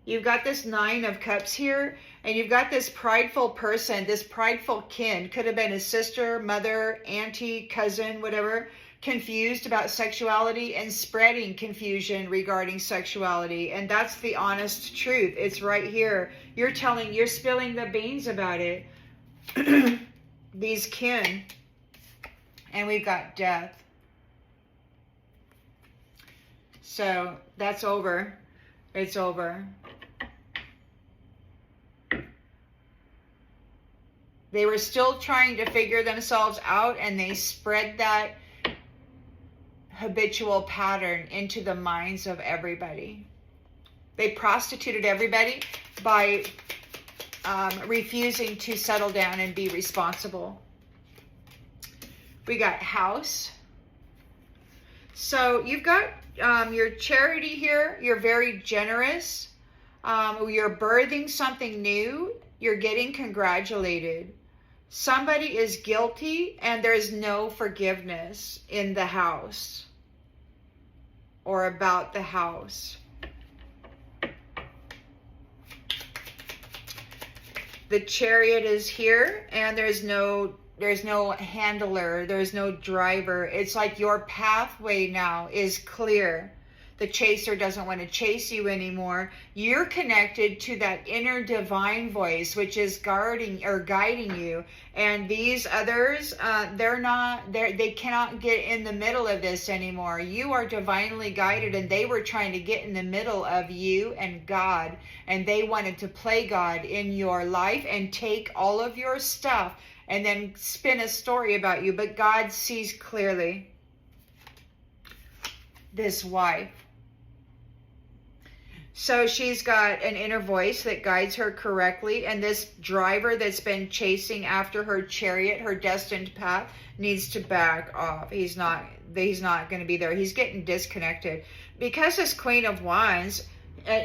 You've got this Nine of Cups here, and you've got this prideful person, this prideful kin. Could have been a sister, mother, auntie, cousin, whatever, confused about sexuality and spreading confusion regarding sexuality. And that's the honest truth. It's right here. You're spilling the beans about it. These kin. And we've got death. So that's over. It's over. They were still trying to figure themselves out, and they spread that habitual pattern into the minds of everybody. They prostituted everybody by refusing to settle down and be responsible. We got house. So you've got your charity here. You're very generous. You're birthing something new. You're getting congratulated. Somebody is guilty and there's no forgiveness in the house or about the house. The Chariot is here, and there's no handler, there's no driver. It's like your pathway now is clear. The chaser doesn't want to chase you anymore. You're connected to that inner divine voice, which is guiding you. And these others, they cannot get in the middle of this anymore. You are divinely guided, and they were trying to get in the middle of you and God. And they wanted to play God in your life and take all of your stuff and then spin a story about you. But God sees clearly. This wife. So she's got an inner voice that guides her correctly, and this driver that's been chasing after her chariot, her destined path, needs to back off. He's not going to be there. He's getting disconnected. Because this Queen of Wands,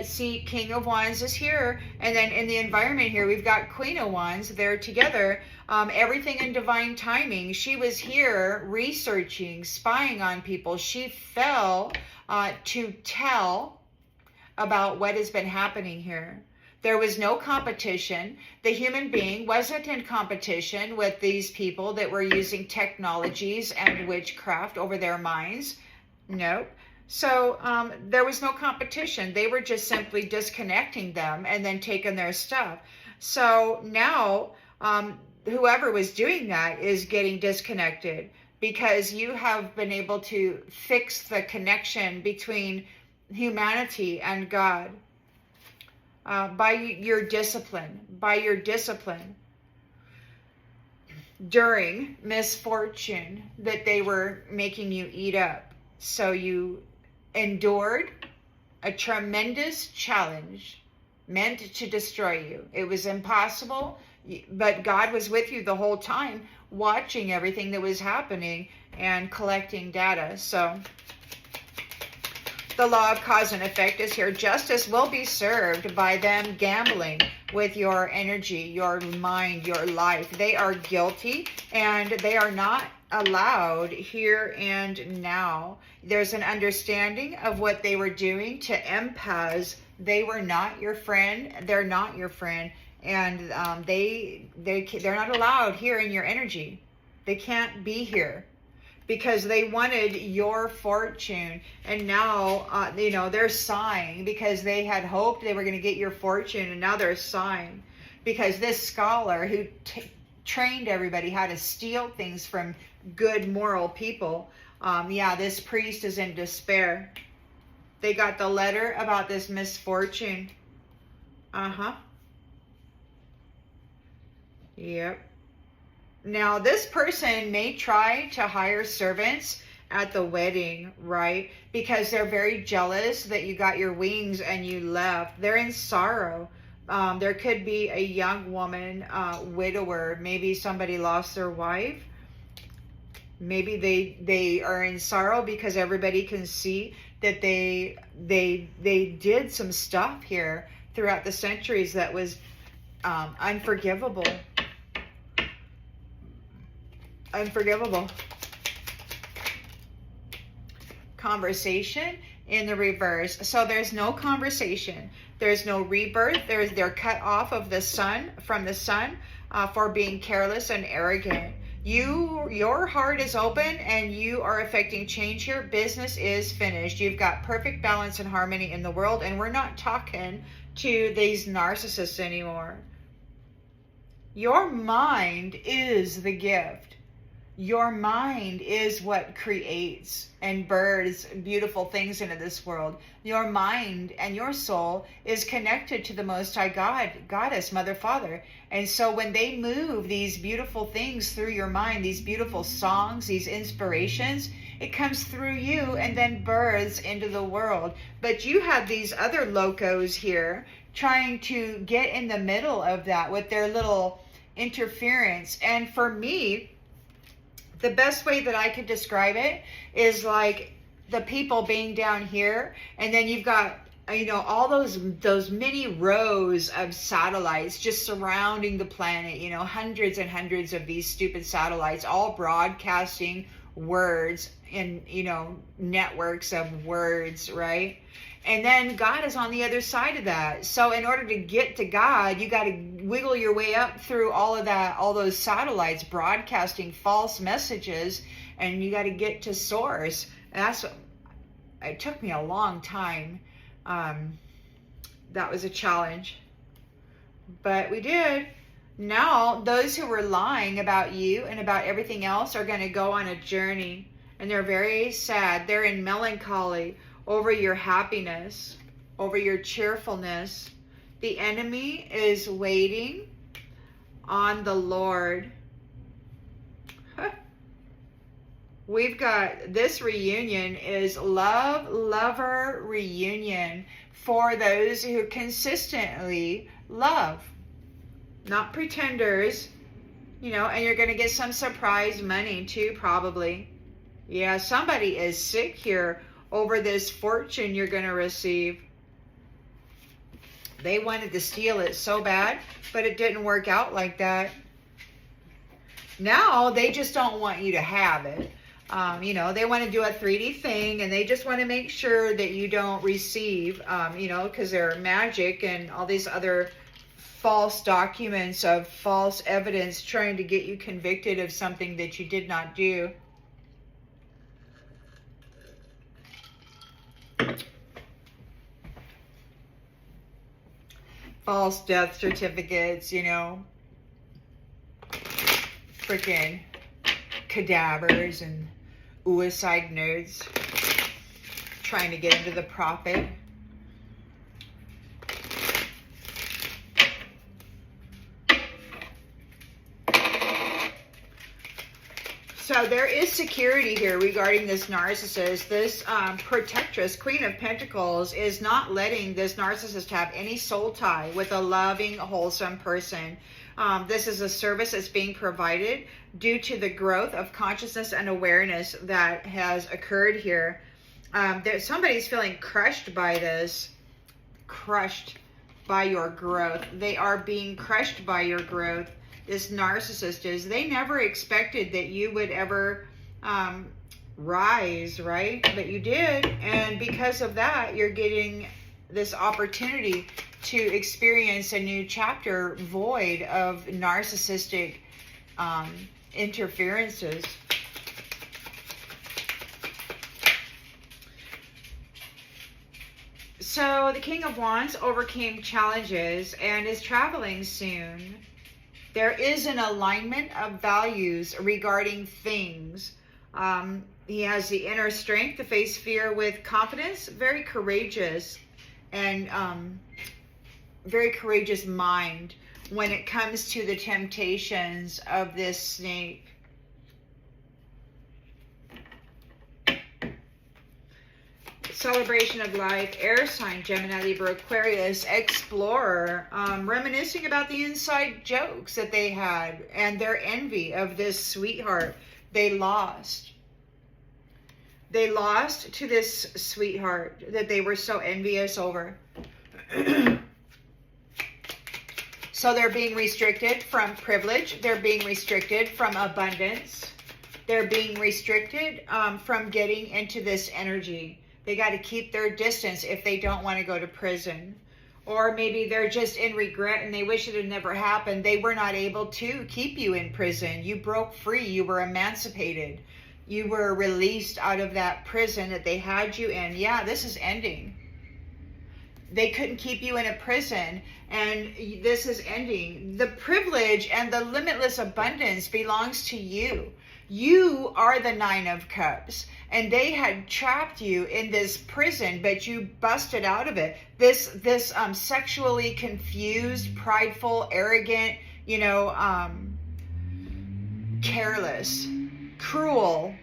see, King of Wands is here, and then in the environment here, we've got Queen of Wands. They're together. Everything in divine timing. She was here researching, spying on people. She fell to tell about what has been happening here. There was no competition. The human being wasn't in competition with these people that were using technologies and witchcraft over their minds. Nope. So there was no competition. They were just simply disconnecting them and then taking their stuff. So now whoever was doing that is getting disconnected, because you have been able to fix the connection between humanity and God by your discipline, during misfortune that they were making you eat up. So you endured a tremendous challenge meant to destroy you. It was impossible, but God was with you the whole time, watching everything that was happening and collecting data. So the law of cause and effect is here. Justice will be served by them gambling with your energy, your mind, your life. They are guilty, and they are not allowed here and now. There's an understanding of what they were doing to empaths. They were not your friend. They're not your friend. And they're not allowed here in your energy. They can't be here, because they wanted your fortune, and now they're sighing because they had hoped they were going to get your fortune, and now they're sighing because this scholar who trained everybody how to steal things from good moral people, this priest is in despair. They got the letter about this misfortune. Yep. Now, this person may try to hire servants at the wedding, right? Because they're very jealous that you got your wings and you left. They're in sorrow. There could be a young woman, widower. Maybe somebody lost their wife. Maybe they are in sorrow because everybody can see that they did some stuff here throughout the centuries that was unforgivable. Unforgivable. Conversation in the reverse. So there's no conversation. There's no rebirth. They're cut off of the sun, from the sun, for being careless and arrogant. Your heart is open and you are affecting change here. Business is finished. You've got perfect balance and harmony in the world, and we're not talking to these narcissists anymore. Your mind is the gift. Your mind is what creates and births beautiful things into this world. Your mind and your soul is connected to the Most High God, Goddess, Mother, Father. And so when they move these beautiful things through your mind, these beautiful songs, these inspirations, it comes through you and then births into the world. But you have these other locos here trying to get in the middle of that with their little interference. And for me, the best way that I could describe it is like the people being down here, and then you've got, you know, all those many rows of satellites just surrounding the planet, you know, hundreds and hundreds of these stupid satellites, all broadcasting words in, you know, networks of words, right? And then God is on the other side of that. So in order to get to God, you got to wiggle your way up through all of that, all those satellites broadcasting false messages, and you got to get to source. And that's what, it took me a long time. That was a challenge, but we did. Now those who were lying about you and about everything else are going to go on a journey, and they're very sad. They're in melancholy over your happiness, over your cheerfulness. The enemy is waiting on the Lord. We've got this reunion is lover reunion for those who consistently love, not pretenders, you know, and you're going to get some surprise money too, probably. Yeah, somebody is sick here over this fortune you're going to receive. They wanted to steal it so bad, but it didn't work out like that. Now they just don't want you to have it. You know, they want to do a 3D thing, and they just want to make sure that you don't receive, you know, because they're magic and all these other false documents of false evidence trying to get you convicted of something that you did not do. False death certificates, you know, freaking cadavers and suicide notes trying to get into the profit. So there is security here regarding this narcissist. This protectress, Queen of Pentacles, is not letting this narcissist have any soul tie with a loving, wholesome person. This is a service that's being provided due to the growth of consciousness and awareness that has occurred here. Somebody's feeling crushed by this, crushed by your growth. They are being crushed by your growth. This narcissist is. They never expected that you would ever rise, right? But you did, and because of that, you're getting this opportunity to experience a new chapter void of narcissistic interferences. So the King of Wands overcame challenges and is traveling soon. There is an alignment of values regarding things. He has the inner strength to face fear with confidence, very courageous, and very courageous mind when it comes to the temptations of this snake. Celebration of life, air sign, Gemini, Libra, Aquarius, explorer, reminiscing about the inside jokes that they had and their envy of this sweetheart. They lost. They lost to this sweetheart that they were so envious over. So they're being restricted from privilege. They're being restricted from abundance. They're being restricted from getting into this energy. They got to keep their distance if they don't want to go to prison. Or maybe they're just in regret and they wish it had never happened. They were not able to keep you in prison. You broke free. You were emancipated. You were released out of that prison that they had you in. Yeah, this is ending. They couldn't keep you in a prison, and this is ending. The privilege and the limitless abundance belongs to you. You are the Nine of Cups, and they had trapped you in this prison, but you busted out of it. This sexually confused, prideful, arrogant, careless, cruel,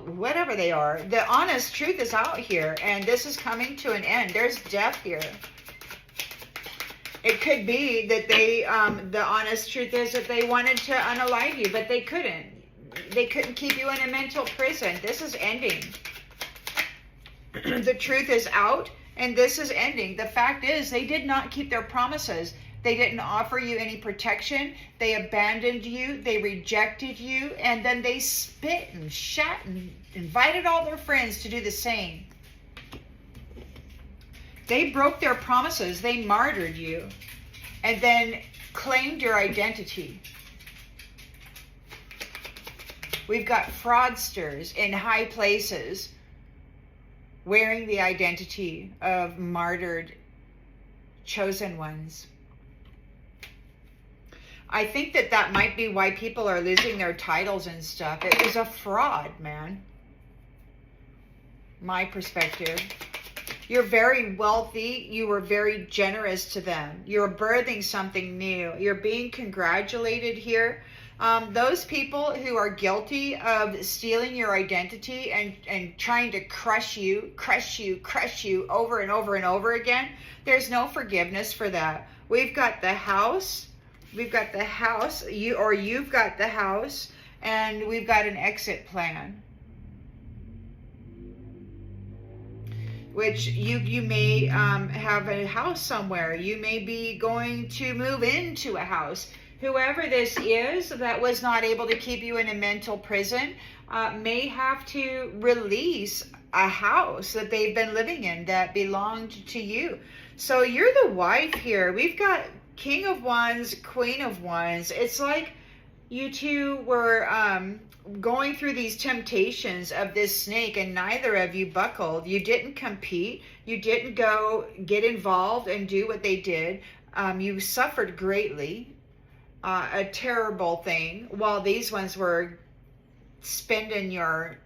whatever they are. The honest truth is out here, and this is coming to an end. There's death here. It could be that they, the honest truth is that they wanted to unalive you, but they couldn't. They couldn't keep you in a mental prison. This is ending. The truth is out, and this is ending. The fact is, they did not keep their promises. They didn't offer you any protection. They abandoned you. They rejected you. And then they spit and shat and invited all their friends to do the same. They broke their promises. They martyred you and then claimed your identity. We've got fraudsters in high places wearing the identity of martyred chosen ones. I think that might be why people are losing their titles and stuff. It was a fraud, man. My perspective. You're very wealthy. You were very generous to them. You're birthing something new. You're being congratulated here. Those people who are guilty of stealing your identity and trying to crush you over and over and over again, there's no forgiveness for that. We've got the house. You've got the house, you've got the house, and we've got an exit plan. Which you may have a house somewhere. You may be going to move into a house. Whoever this is that was not able to keep you in a mental prison may have to release a house that they've been living in that belonged to you. So you're the wife here. We've got King of Wands, Queen of Wands. It's like you two were going through these temptations of this snake, and neither of you buckled. You didn't compete. You didn't go get involved and do what they did. You suffered greatly, a terrible thing, while these ones were spending your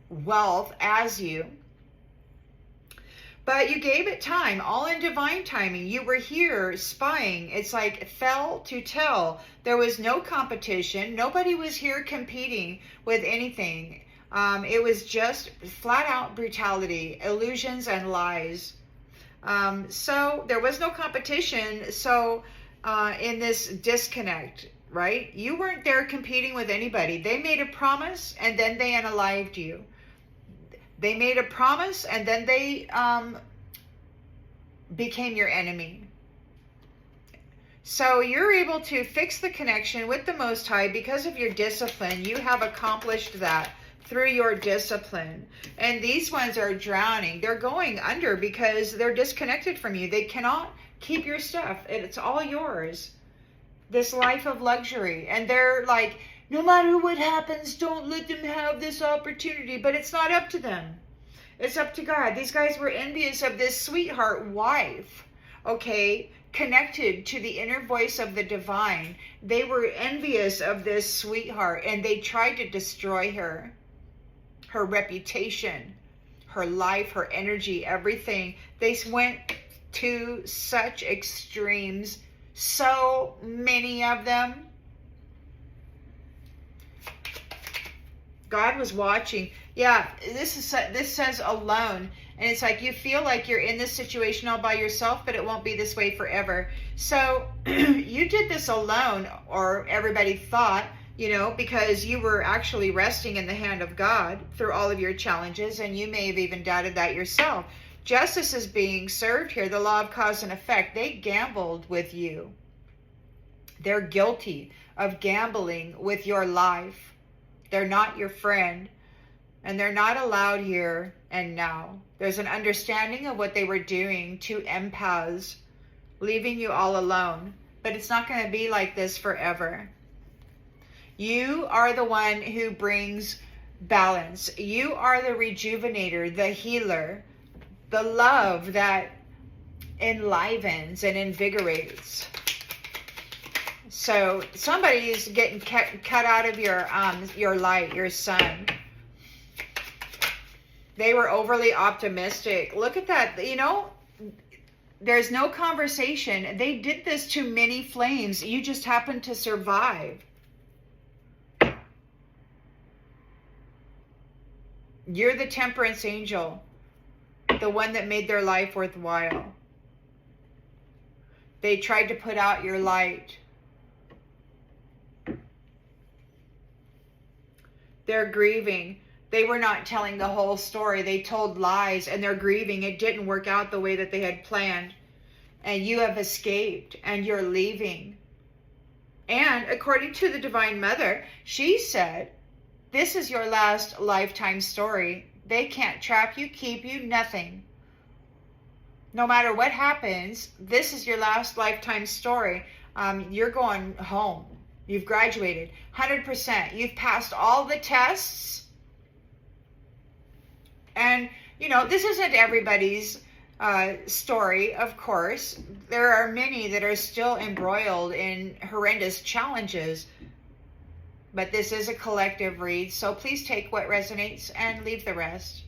wealth as you. But you gave it time, all in divine timing. You were here spying. It's like fell to tell. There was no competition. Nobody was here competing with anything. It was just flat out brutality, illusions and lies. So there was no competition. So in this disconnect, right? You weren't there competing with anybody. They made a promise and then they unalived you. They made a promise and then they became your enemy. So you're able to fix the connection with the Most High because of your discipline. You have accomplished that through your discipline. And these ones are drowning. They're going under because they're disconnected from you. They cannot keep your stuff. It's all yours. This life of luxury. And they're like, no matter what happens, don't let them have this opportunity. But it's not up to them. It's up to God. These guys were envious of this sweetheart wife, okay, connected to the inner voice of the divine. They were envious of this sweetheart, and they tried to destroy her reputation, her life, her energy, everything. They went to such extremes, so many of them. God was watching. Yeah, this says alone. And it's like you feel like you're in this situation all by yourself, but it won't be this way forever. So you did this alone, or everybody thought, because you were actually resting in the hand of God through all of your challenges, and you may have even doubted that yourself. Justice is being served here, the law of cause and effect. They gambled with you. They're guilty of gambling with your life. They're not your friend, and they're not allowed here and now. There's an understanding of what they were doing to empaths, leaving you all alone. But it's not going to be like this forever. You are the one who brings balance. You are the rejuvenator, the healer, the love that enlivens and invigorates. So somebody's getting cut out of your light, your sun. They were overly optimistic. Look at that. You know, there's no conversation. They did this to many flames. You just happened to survive. You're the temperance angel, the one that made their life worthwhile. They tried to put out your light. They're grieving. They were not telling the whole story. They told lies, and they're grieving. It didn't work out the way that they had planned. And you have escaped, and you're leaving. And according to the Divine Mother, she said, this is your last lifetime story. They can't trap you, keep you, nothing. No matter what happens, this is your last lifetime story. You're going home. You've graduated 100%. You've passed all the tests. And, you know, this isn't everybody's story, of course. There are many that are still embroiled in horrendous challenges. But this is a collective read, so please take what resonates and leave the rest.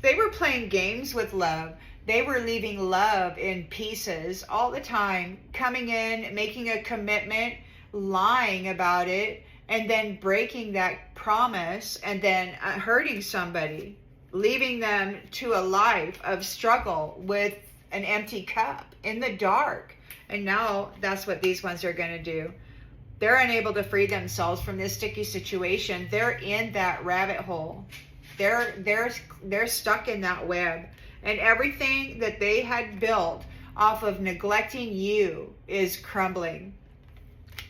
They were playing games with love. They were leaving love in pieces all the time, coming in, making a commitment, lying about it, and then breaking that promise, and then hurting somebody, leaving them to a life of struggle with an empty cup in the dark. And now that's what these ones are going to do. They're unable to free themselves from this sticky situation. They're in that rabbit hole. They're stuck in that web. And everything that they had built off of neglecting you is crumbling.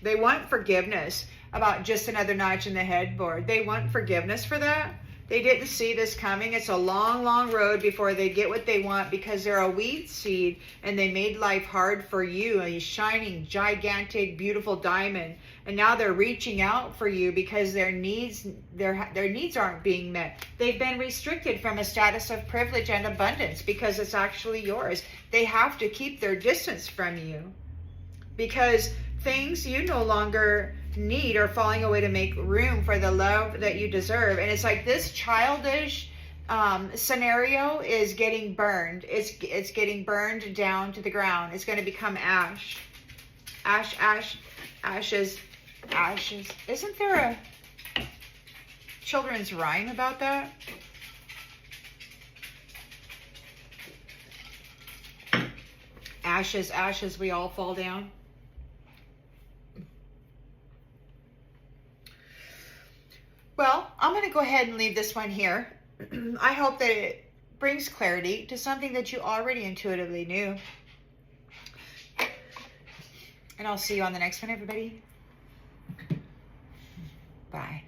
They want forgiveness about just another notch in the headboard. They want forgiveness for that. They didn't see this coming. It's a long, long road before they get what they want, because they're a weed seed and they made life hard for you, a shining, gigantic, beautiful diamond. And now they're reaching out for you because their needs aren't being met. They've been restricted from a status of privilege and abundance because it's actually yours. They have to keep their distance from you because things you no longer need are falling away to make room for the love that you deserve. And it's like this childish scenario is getting burned. It's getting burned down to the ground. It's going to become ash. Ash, ash, ashes, ashes. Isn't there a children's rhyme about that? Ashes, ashes, we all fall down. Well, I'm going to go ahead and leave this one here. I hope that it brings clarity to something that you already intuitively knew. And I'll see you on the next one, everybody. Bye.